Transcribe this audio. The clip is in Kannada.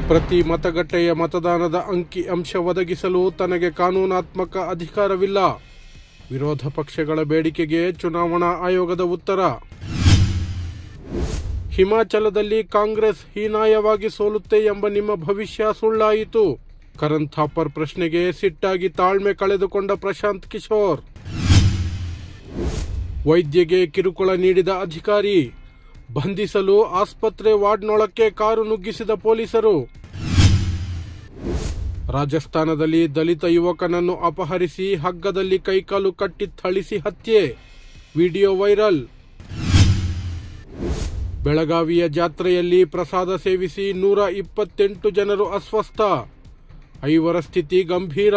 ಪ್ರತಿ ಮತಗಟ್ಟೆಯ ಮತದಾನದ ಅಂಕಿ ಅಂಶ ಒದಗಿಸಲು ತನಗೆ ಕಾನೂನಾತ್ಮಕ ಅಧಿಕಾರವಿಲ್ಲ. ವಿರೋಧ ಪಕ್ಷಗಳ ಬೇಡಿಕೆಗೆ ಚುನಾವಣಾ ಆಯೋಗದ ಉತ್ತರ. ಹಿಮಾಚಲದಲ್ಲಿ ಕಾಂಗ್ರೆಸ್ ಹೀನಾಯವಾಗಿ ಸೋಲುತ್ತೆ ಎಂಬ ನಿಮ್ಮ ಭವಿಷ್ಯ ಸುಳ್ಳಾಯಿತು. ಕರಣ್ ಥಾಪರ್ ಪ್ರಶ್ನೆಗೆ ಸಿಟ್ಟಾಗಿ ತಾಳ್ಮೆ ಕಳೆದುಕೊಂಡ ಪ್ರಶಾಂತ್ ಕಿಶೋರ್. ವೈದ್ಯಗೆ ಕಿರುಕುಳ ನೀಡಿದ ಅಧಿಕಾರಿ ಬಂಧಿಸಲು ಆಸ್ಪತ್ರೆ ವಾರ್ಡ್ನೊಳಕ್ಕೆ ಕಾರು ನುಗ್ಗಿಸಿದ ಪೊಲೀಸರು. ರಾಜಸ್ಥಾನದಲ್ಲಿ ದಲಿತ ಯುವಕನನ್ನು ಅಪಹರಿಸಿ ಹಗ್ಗದಲ್ಲಿ ಕೈಕಾಲು ಕಟ್ಟಿ ಥಳಿಸಿ ಹತ್ಯೆ, ವಿಡಿಯೋ ವೈರಲ್. ಬೆಳಗಾವಿಯ ಜಾತ್ರೆಯಲ್ಲಿ ಪ್ರಸಾದ ಸೇವಿಸಿ 128 ಜನರು ಅಸ್ವಸ್ಥ, 5 ಸ್ಥಿತಿ ಗಂಭೀರ.